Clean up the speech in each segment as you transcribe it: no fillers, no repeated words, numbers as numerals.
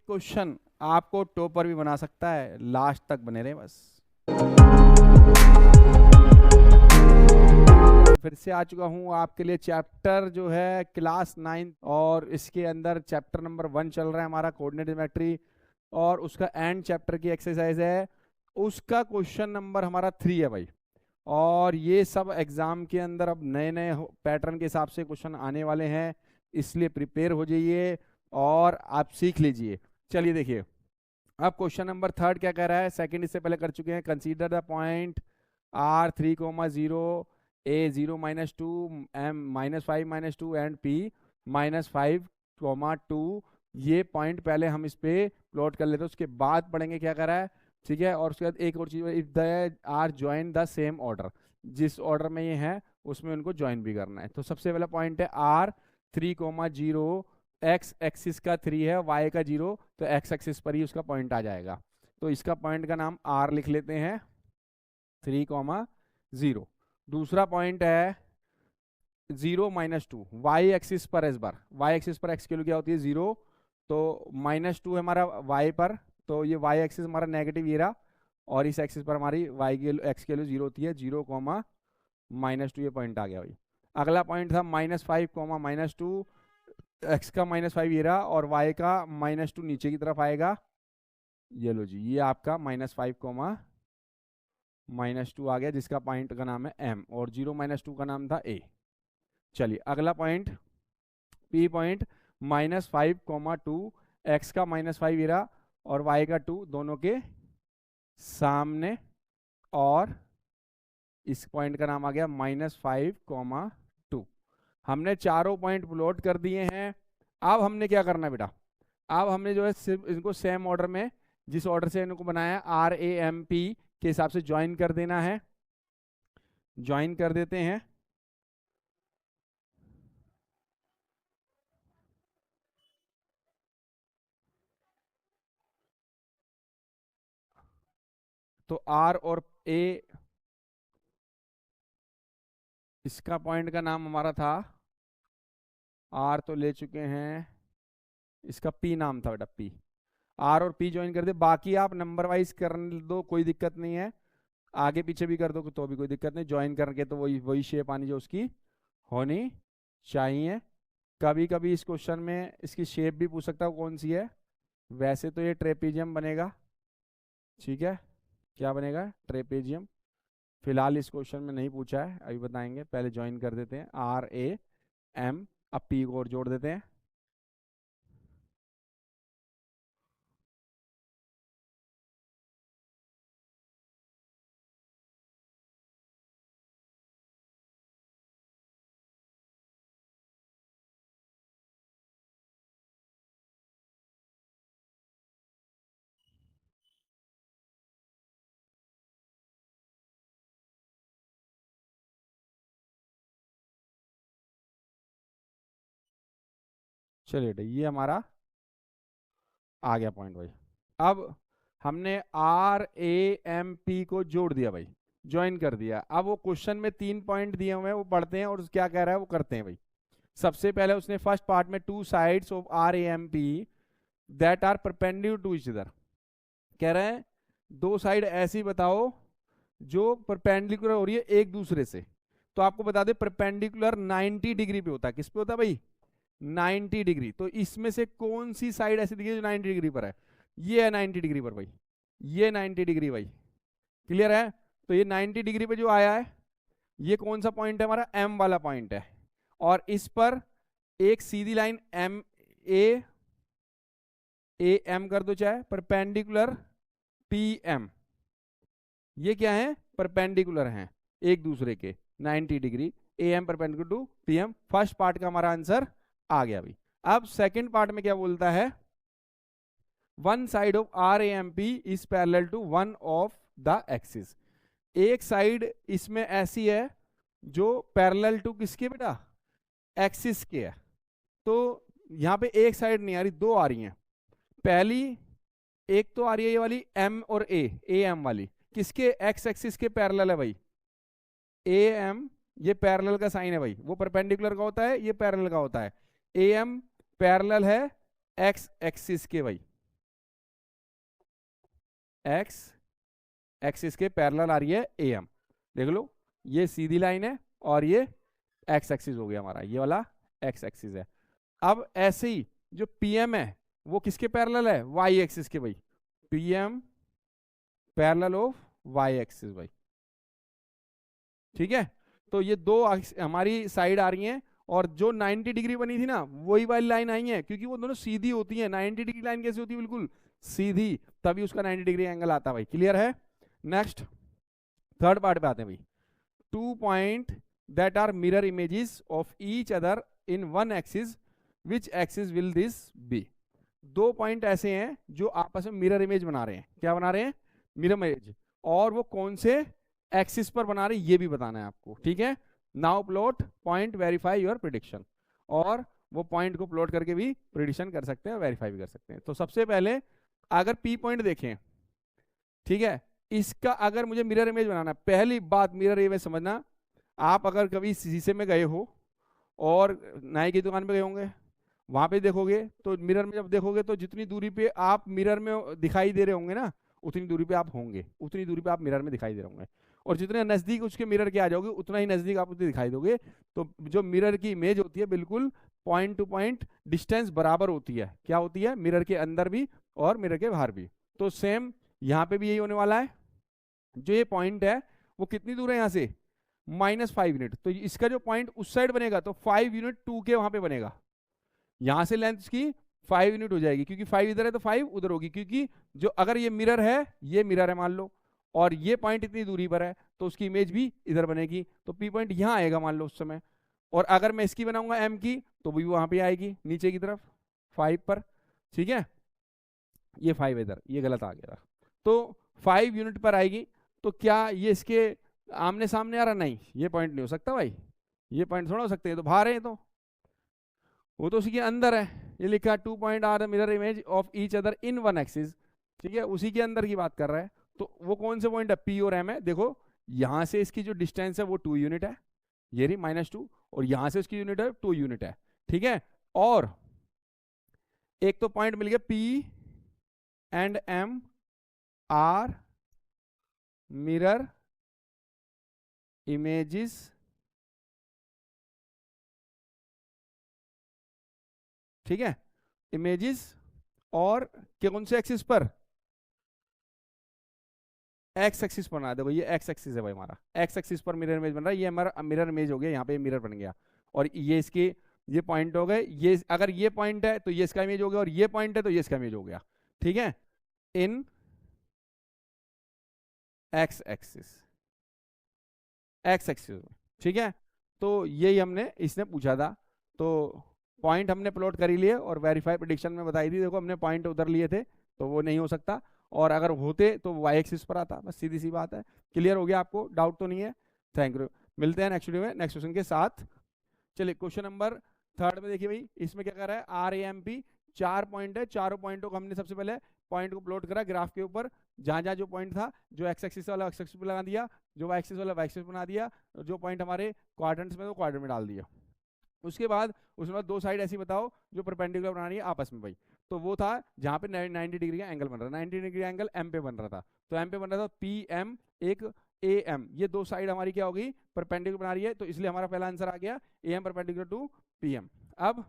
Question आपको topper भी बना सकता है, लास्ट तक बने रहे बस। फिर से आ चुका हूँ आपके लिए चैप्टर जो है क्लास 9 और इसके अंदर चैप्टर नंबर 1 चल रहा है हमारा कोऑर्डिनेट ज्योमेट्री और उसका एंड चैप्टर की एक्सरसाइज है, उसका क्वेश्चन नंबर हमारा 3 है भाई। और ये सब एग्जाम के अंदर अब नए नए पैटर्न के हिसाब से क्वेश्चन आने वाले हैं, इसलिए प्रिपेयर हो जाइए और आप सीख लीजिए। चलिए देखिए अब क्वेश्चन नंबर 3 क्या कह रहा है, सेकंड इससे पहले कर चुके हैं। Consider the point R3,0 A0 - 2 M -5 - 2 and P -5,2। ये पॉइंट पहले हम इस पे प्लॉट कर लेते हैं, उसके बाद पढ़ेंगे क्या कर रहा है, ठीक है। और उसके बाद एक और चीज, if the are join the same order, जिस ऑर्डर में ये है उसमें उनको ज्वाइन भी करना है। तो सबसे पहला पॉइंट है R3,0, एक्स एक्सिस का 3 है, वाई का 0, तो एक्स एक्सिस पर ही उसका पॉइंट आ जाएगा। तो इसका पॉइंट का नाम R लिख लेते हैं, 3,0। दूसरा पॉइंट है 0 - 2, वाई एक्सिस पर इस बार, वाई एक्सिस पर एक्स की वैल्यू क्या होती है 0, तो -2 है हमारा वाई पर, तो ये वाई एक्सिस हमारा नेगेटिव ये रहा, और इस एक्सिस पर हमारी वाई की एक्स की वैल्यू 0 होती है, 0, -2 ये पॉइंट आ गया भाई। अगला पॉइंट था -5, -2, एक्स का -5 ये रहा और वाई का -2 नीचे की तरफ आएगा, ये लो जी, ये आपका -5, -2 आ गया, जिसका पॉइंट का नाम है M, और 0 - 2 का नाम था A। चलिए अगला पॉइंट P पॉइंट -5, 2, एक्स का -5 ये रहा और वाई का 2 दोनों के सामने, और इस पॉइंट का नाम आ गया -5, 2। हमने चारों पॉइंट प्लॉट कर दिए हैं। अब हमने क्या करना है बेटा, अब हमने जो है सिर्फ इनको सेम ऑर्डर में, जिस ऑर्डर से इनको बनाया RAMP के हिसाब से ज्वाइन कर देना है। ज्वाइन कर देते हैं, तो R और A, इसका पॉइंट का नाम हमारा था, R तो ले चुके हैं, इसका P नाम था बेटा, P। R और P ज्वाइन कर दे, बाकी आप नंबर वाइज कर दो, कोई दिक्कत नहीं है, आगे पीछे भी कर दो तो भी कोई दिक्कत नहीं। ज्वाइन करके तो वही वही शेप आनी जो उसकी होनी चाहिए। कभी कभी इस क्वेश्चन में इसकी शेप भी पूछ सकता हूँ कौन सी है, वैसे तो ये ट्रेपेजियम बनेगा, ठीक है, क्या बनेगा, ट्रेपेजियम। फिलहाल इस क्वेश्चन में नहीं पूछा है, अभी बताएंगे, पहले ज्वाइन कर देते हैं RAM, अब P को और जोड़ देते हैं। चलिए बेटा, ये हमारा आ गया पॉइंट भाई। अब हमने RAMP को जोड़ दिया भाई, ज्वाइन कर दिया। अब वो क्वेश्चन में 3 पॉइंट दिए हुए हैं, वो पढ़ते हैं और क्या कह रहा है वो करते हैं भाई। सबसे पहले उसने फर्स्ट पार्ट में 2 sides of RAMP that are perpendicular to each other, कह रहे हैं 2 साइड ऐसी बताओ जो परपेंडिकुलर हो रही है एक दूसरे से। तो आपको बता दे परपेंडिकुलर 90 डिग्री पे होता है, किस पे होता है भाई, 90 डिग्री। तो इसमें से कौन सी साइड ऐसी दिखी जो 90 डिग्री पर है, ये है 90 डिग्री पर भाई, ये 90 डिग्री भाई, क्लियर है। तो ये 90 डिग्री पे जो आया है, ये कौन सा पॉइंट है हमारा, M वाला पॉइंट है, और इस पर एक सीधी लाइन AM कर दो चाहे, परपेंडिकुलर PM, ये क्या है, परपेंडिकुलर हैं एक दूसरे के 90 degree, AM perpendicular to PM। First part का हमारा आंसर आ गया भाई। अब सेकंड पार्ट में क्या बोलता है, one side of RAMP is parallel to one of the axis, एक साइड इसमें ऐसी है जो पैरेलल टू किसके बेटा, एक्सिस के है। तो यहाँ पे एक साइड नहीं आ रही, 2 आ रही हैं। पहली एक तो आ रही है ये वाली M और AM वाली, किसके, एक्स एक्सिस के पैरेलल है भाई, AM, ये पैरेलल का साइन है भाई, वो परपेंडिकुलर का होता है, ये पैरेलल का होता है। AM पैरेलल है एक्स एक्सिस के भाई, एक्स एक्सिस के पैरेलल आ रही है AM। देख लो ये सीधी लाइन है और ये एक्स एक्सिस हो गया हमारा, ये वाला एक्स एक्सिस है। अब ऐसे ही जो PM है वो किसके पैरेलल है, वाई एक्सिस के भाई, PM parallel of Y axis भाई, ठीक है। तो ये दो हमारी साइड आ रही हैं और जो 90 डिग्री बनी थी ना वही वाली लाइन आई है, क्योंकि वो दोनों सीधी होती है। 90 डिग्री लाइन कैसी होती है, बिल्कुल सीधी, तभी उसका 90 डिग्री एंगल आता है भाई। क्लियर है। नेक्स्ट थर्ड पार्ट पे आते हैं भाई। 2 point that are mirror images of each other in one axis, which axis will this be. दो पॉइंट ऐसे हैं जो आपस में मिरर इमेज बना रहे हैं। क्या बना रहे हैं, मिरर इमेज, और वो कौन से एक्सिस पर बना रहे हैं ये भी बताना है आपको, ठीक है। Now plot point, verify your prediction. और वो पॉइंट को प्लॉट करके भी प्रिडिक्शन कर सकते हैं, वेरीफाई भी कर सकते हैं। तो सबसे पहले अगर P पॉइंट देखें, ठीक है, इसका अगर मुझे मिरर इमेज बनाना, पहली बात मिरर इमेज समझना, आप अगर कभी शीशे में गए हो और नाई की दुकान पे गए होंगे, वहां पे देखोगे तो मिरर में जब देखोगे तो जितनी दूरी पे आप मिरर में दिखाई दे रहे होंगे ना, उतनी दूरी पे आप होंगे, उतनी दूरी पे आप मिरर में दिखाई दे रहे होंगे। और जितने नजदीक उसके मिरर के आ जाओगे उतना ही नजदीक आप उसे दिखाई दोगे। तो जो मिरर की इमेज होती है बिल्कुल पॉइंट टू पॉइंट डिस्टेंस बराबर होती है। क्या होती है, मिरर के अंदर भी और मिरर के बाहर भी। तो सेम यहाँ पे भी यही होने वाला है। जो ये पॉइंट है वो कितनी दूर है यहाँ से, -5 यूनिट। तो इसका जो पॉइंट उस साइड बनेगा तो 5 यूनिट 2 के वहां पे बनेगा। यहां से लेंथ की 5 यूनिट हो जाएगी, क्योंकि 5 इधर है तो 5 उधर होगी। क्योंकि जो अगर ये मिरर है, ये मिरर है मान लो, और ये पॉइंट इतनी दूरी पर है तो उसकी इमेज भी इधर बनेगी। तो P पॉइंट यहां आएगा मान लो उस समय। और अगर मैं इसकी बनाऊंगा M की तो भी वहां पे आएगी नीचे की तरफ 5 पर, ठीक है। ये 5 इधर, ये गलत आ गया। तो 5 यूनिट पर आएगी। तो क्या ये इसके आमने सामने आ रहा, नहीं, ये पॉइंट नहीं हो सकता भाई, ये पॉइंट थोड़ा हो सकते हैं, तो बाहर है, तो वो तो उसी के अंदर है। ये लिखा 2 point are mirror image of each other in one axis, ठीक है, उसी के अंदर की बात कर रहा है। तो वो कौन से पॉइंट है, P और M है। देखो यहां से इसकी जो डिस्टेंस है वो 2 यूनिट है, ये रही -2, और यहां से इसकी यूनिट है 2 यूनिट है, ठीक है। और एक तो पॉइंट मिल गया P and M are mirror images ठीक है, इमेजेस और कौन से एक्सिस पर, एक्स एक्सिस पर बना। देखो ये एक्स एक्सिस है भाई, हमारा एक्स एक्सिस पर मिरर इमेज बन रहा है। ये हमारा मिरर इमेज हो गया, यहाँ पे मिरर बन गया। और ये इसके ये पॉइंट हो गए, ये अगर ये पॉइंट है तो ये इसका इमेज हो गया, और ये पॉइंट है तो ये इसका इमेज हो गया, ठीक है, इन एक्स एक्सिस, एक्स एक्सिस, ठीक है। तो यही हमने इसने पूछा था। तो पॉइंट हमने प्लॉट कर ही लिए और वेरीफाई प्रेडिक्शन में बताई थी। देखो हमने पॉइंट उधर लिए थे तो वो नहीं हो सकता, और अगर होते तो वाई एक्सिस पर आता, बस सीधी सी बात है। क्लियर हो गया आपको, डाउट तो नहीं है। थैंक यू, मिलते हैं नेक्स्ट वीडियो में नेक्स्ट क्वेश्चन के साथ। चलिए क्वेश्चन नंबर 3 में देखिए भाई, इसमें क्या कर रहा है, RAMP 4 पॉइंट है, चारों पॉइंटों को हमने सबसे पहले पॉइंट को प्लॉट करा ग्राफ के ऊपर। जहां जहां जो पॉइंट था, जो एक्स एक्सिस वाला एक्स एक्सिस पे लगा दिया, जो वाई एक्सिस वाला वाई एक्सिस बना दिया, जो पॉइंट हमारे क्वाड्रेंट्स में तो क्वाड्रेंट में डाल दिया। उसके बाद उसमें दो साइड ऐसी बताओ जो परपेंडिकुलर बना रही है आपस में भाई। तो वो था जहां पे 90 डिग्री का एंगल बन रहा था, 90 डिग्री एंगल M पे बन रहा था। तो M पे बन रहा था PM एक AM, ये दो साइड हमारी क्या होगी, परपेंडिकुलर बना रही है। तो इसलिए हमारा पहला आंसर आ गया AM परपेंडिकुलर टू PM। अब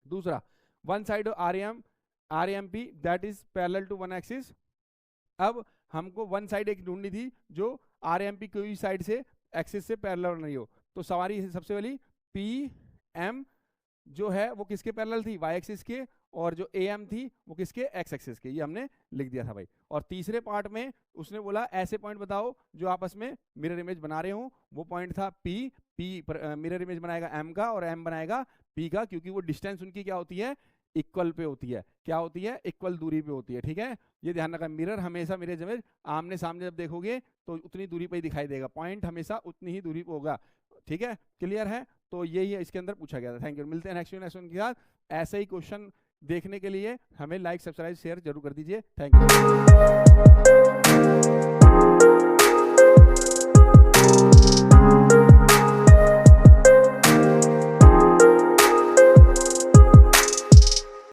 दूसरा, one side RAMP that is parallel to one axis. अब हमको वन साइड एक ढूंढनी थी जो RAMP कोई साइड से एक्सिस से पैरेलल नहीं हो। तो सवारी सबसे पहली PM जो है वो किसके पैरेलल थी, वाई एक्सिस के, और जो AM थी वो किसके, एक्स एक्सिस के। ये हमने लिख दिया था भाई। और तीसरे पार्ट में उसने बोला ऐसे पॉइंट बताओ जो आपस में मिरर इमेज बना रहे हो। वो पॉइंट था P मिरर इमेज बनाएगा M का और M बनाएगा P का, क्योंकि वो डिस्टेंस उनकी क्या होती है, इक्वल पे होती है। क्या होती है, इक्वल दूरी पे होती है, ठीक है। ये ध्यान रखना, मिरर हमेशा मिरर इमेज आमने सामने जब देखोगे तो उतनी दूरी पे ही दिखाई देगा, पॉइंट हमेशा उतनी ही दूरी पे होगा, ठीक है। क्लियर है, तो यही है इसके अंदर पूछा गया था। थैंक यू, मिलते हैं नेक्स्ट क्वेश्चन के साथ। ऐसे ही क्वेश्चन देखने के लिए हमें लाइक सब्सक्राइब शेयर जरूर कर दीजिए। Thank you.